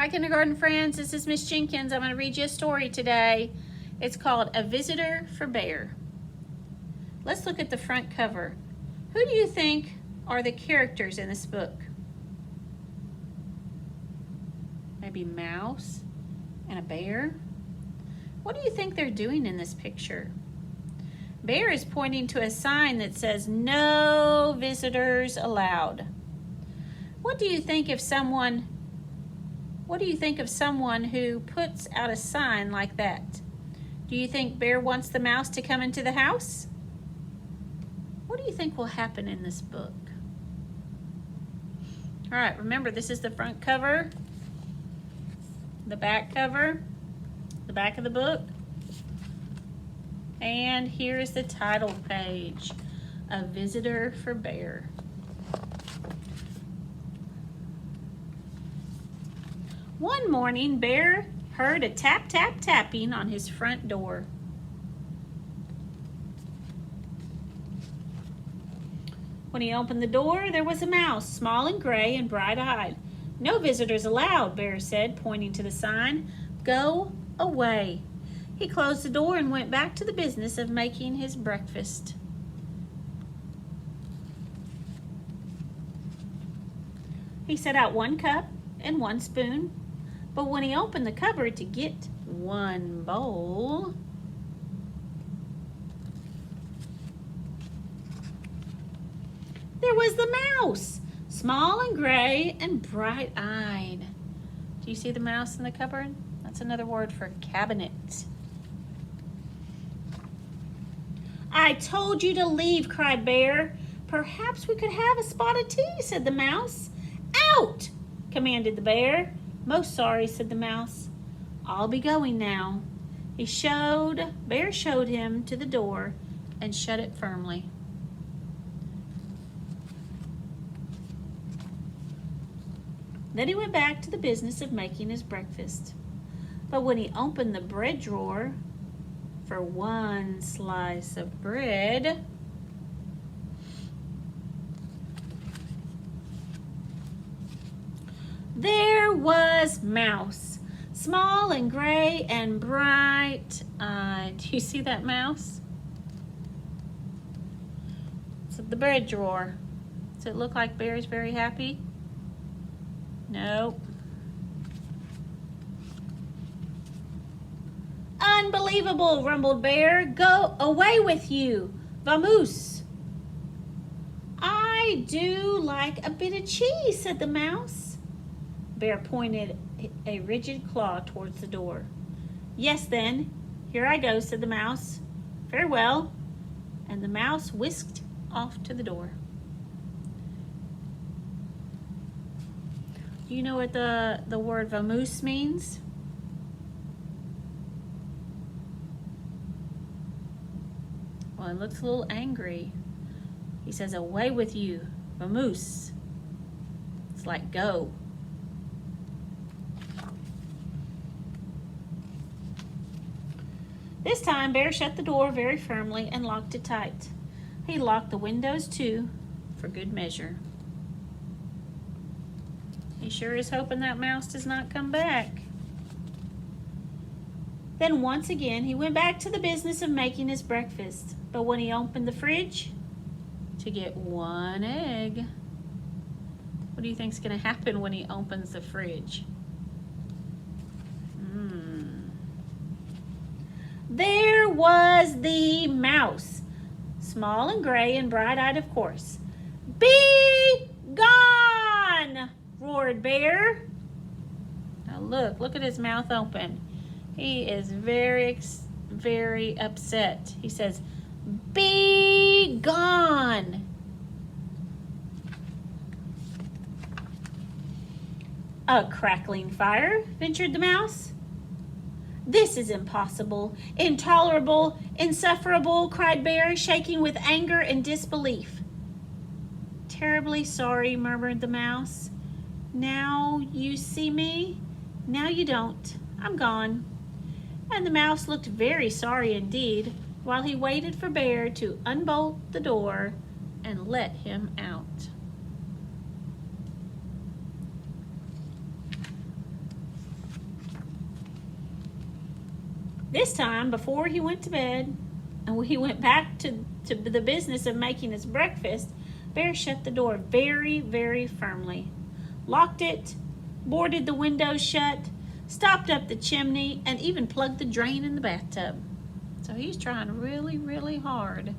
Hi, kindergarten friends. This is Miss Jenkins. I'm going to read you a story today. It's called A Visitor for Bear. Let's look at the front cover. Who do you think are the characters in this book? Maybe Mouse and a bear? What do you think they're doing in this picture? Bear is pointing to a sign that says, "No visitors allowed." What do you think of someone who puts out a sign like that? Do you think Bear wants the mouse to come into the house? What do you think will happen in this book? All right, remember, this is the front cover, the back cover, the back of the book, and here is the title page, A Visitor for Bear. One morning, Bear heard a tap, tap, tapping on his front door. When he opened the door, there was a mouse, small and gray and bright-eyed. "No visitors allowed," Bear said, pointing to the sign. "Go away." He closed the door and went back to the business of making his breakfast. He set out 1 cup and 1 spoon. But when he opened the cupboard to get 1 bowl, there was the mouse, small and gray and bright-eyed. Do you see the mouse in the cupboard? That's another word for cabinet. "I told you to leave," cried Bear. "Perhaps we could have a spot of tea," said the mouse. "Out!" commanded the bear. "Most sorry," said the mouse. "I'll be going now." Bear showed him to the door and shut it firmly. Then he went back to the business of making his breakfast. But when he opened the bread drawer for 1 slice of bread, there was Mouse, small and gray and bright-eyed. Do you see that mouse? It's the bread drawer. Does it look like Bear's very happy? Nope. "Unbelievable," rumbled Bear. "Go away with you. Vamoose." "I do like a bit of cheese," said the mouse. Bear pointed a rigid claw towards the door. "Yes, then, here I go," said the mouse. "Farewell." And the mouse whisked off to the door. Do you know what the word vamoose means? Well, it looks a little angry. He says, "Away with you, vamoose." It's like go. This time, Bear shut the door very firmly and locked it tight. He locked the windows too, for good measure. He sure is hoping that mouse does not come back. Then once again, he went back to the business of making his breakfast. But when he opened the fridge to get 1 egg, what do you think's going to happen when he opens the fridge? There was the mouse, small and gray and bright-eyed, of course. "Be gone!" roared Bear. Now look at his mouth open. He is very, very upset. He says, "Be gone!" "A crackling fire," ventured the mouse. "This is impossible, intolerable, insufferable," cried Bear, shaking with anger and disbelief. "Terribly sorry," murmured the mouse. "Now you see me, now you don't. I'm gone." And the mouse looked very sorry indeed, while he waited for Bear to unbolt the door and let him out. This time, before he went to bed, and he went back to the business of making his breakfast, Bear shut the door very, very firmly, locked it, boarded the windows shut, stopped up the chimney, and even plugged the drain in the bathtub. So he's trying really, really hard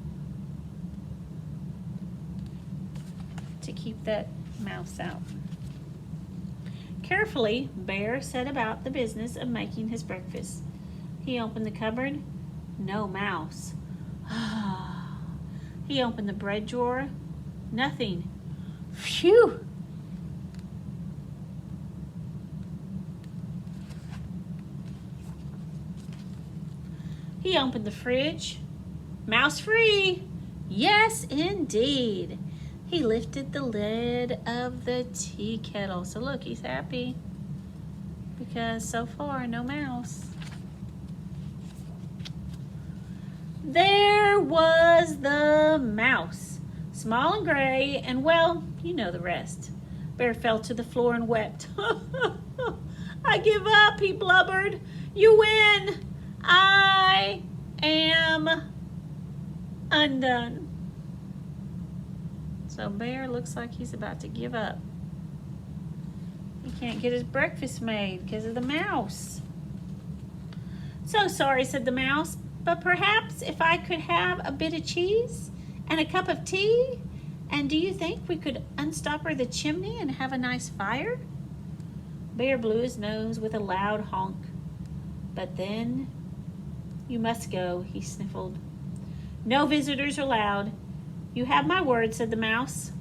to keep that mouse out. Carefully, Bear set about the business of making his breakfast. He opened the cupboard. No mouse. He opened the bread drawer. Nothing. Phew! He opened the fridge. Mouse free! Yes, indeed. He lifted the lid of the tea kettle. So look, he's happy because so far, no mouse. There was the mouse, small and gray, and well, you know the rest. Bear fell to the floor and wept. I give up, he blubbered. You win. I am undone. So Bear looks like he's about to give up. He can't get his breakfast made because of the mouse. So sorry, said the mouse, but perhaps if I could have a bit of cheese and a cup of tea, and do you think we could unstopper the chimney and have a nice fire? Bear blew his nose with a loud honk. But then, you must go, he sniffled. No visitors allowed. You have my word, said the mouse.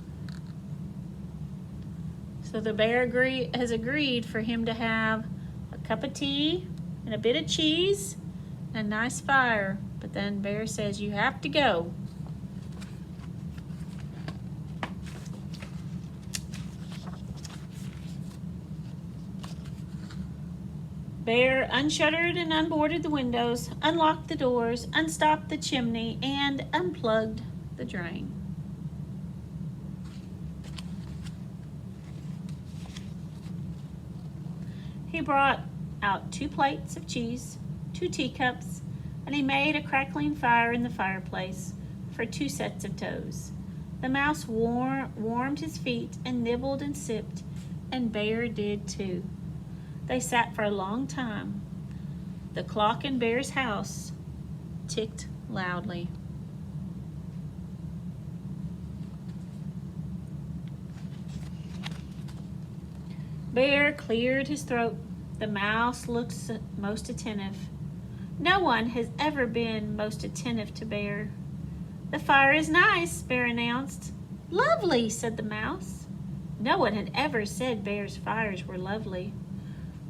So the bear has agreed for him to have a cup of tea and a bit of cheese and a nice fire. But then Bear says, you have to go. Bear unshuttered and unboarded the windows, unlocked the doors, unstopped the chimney, and unplugged the drain. He brought out 2 plates of cheese, 2 teacups, and he made a crackling fire in the fireplace for 2 sets of toes. The mouse warmed his feet and nibbled and sipped, and Bear did too. They sat for a long time. The clock in Bear's house ticked loudly. Bear cleared his throat. The mouse looked most attentive. No one has ever been most attentive to Bear. The fire is nice, Bear announced. Lovely, said the mouse. No one had ever said Bear's fires were lovely.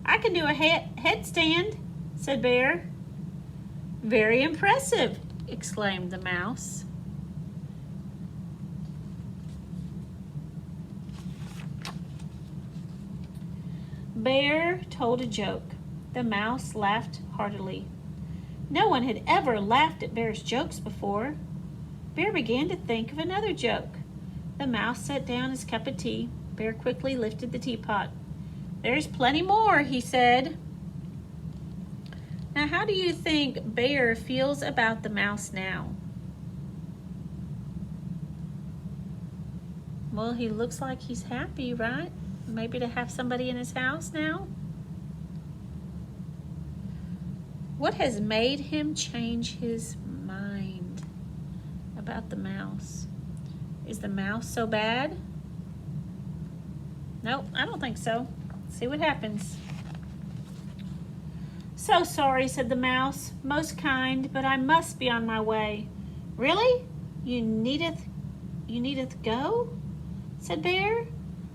I can do a headstand, said Bear. Very impressive, exclaimed the mouse. Bear told a joke. The mouse laughed heartily. No one had ever laughed at Bear's jokes before. Bear began to think of another joke. The mouse set down his cup of tea. Bear quickly lifted the teapot. There's plenty more, he said. Now, how do you think Bear feels about the mouse now? Well, he looks like he's happy, right? Maybe to have somebody in his house now? What has made him change his mind about the mouse? Is the mouse so bad? Nope, I don't think so. See what happens. So sorry, said the mouse, most kind, but I must be on my way. Really? You needeth go? Said Bear.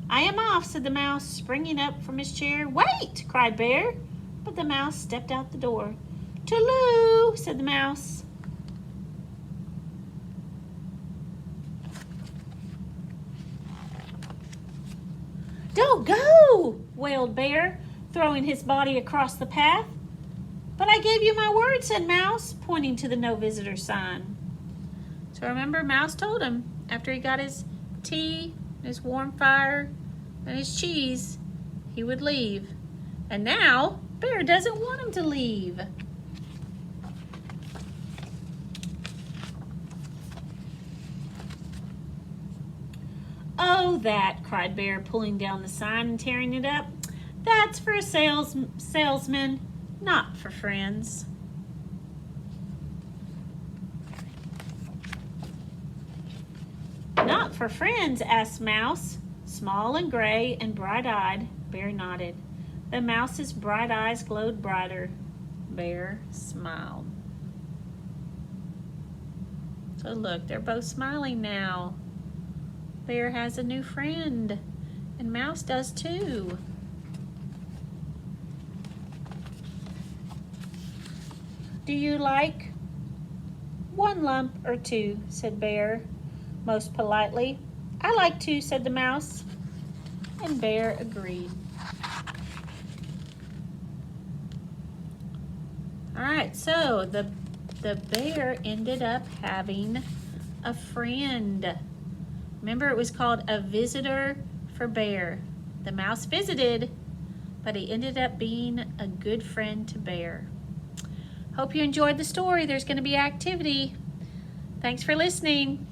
I am off, said the mouse, springing up from his chair. Wait, cried Bear, but the mouse stepped out the door. Toodaloo, said the mouse. Don't go, wailed Bear, throwing his body across the path. But I gave you my word, said Mouse, pointing to the no visitor sign. So remember, Mouse told him after he got his tea, his warm fire, and his cheese, he would leave. And now, Bear doesn't want him to leave. Oh, that, cried Bear, pulling down the sign and tearing it up. That's for a salesman, not for friends. Not for friends, asked Mouse. Small and gray and bright-eyed, Bear nodded. The mouse's bright eyes glowed brighter. Bear smiled. So look, they're both smiling now. Bear has a new friend, and Mouse does too. Do you like 1 lump or 2? Said Bear, most politely. I like 2, said the Mouse, and Bear agreed. All right, so the bear ended up having a friend. Remember, it was called A Visitor for Bear. The mouse visited, but he ended up being a good friend to Bear. Hope you enjoyed the story. There's going to be activity. Thanks for listening.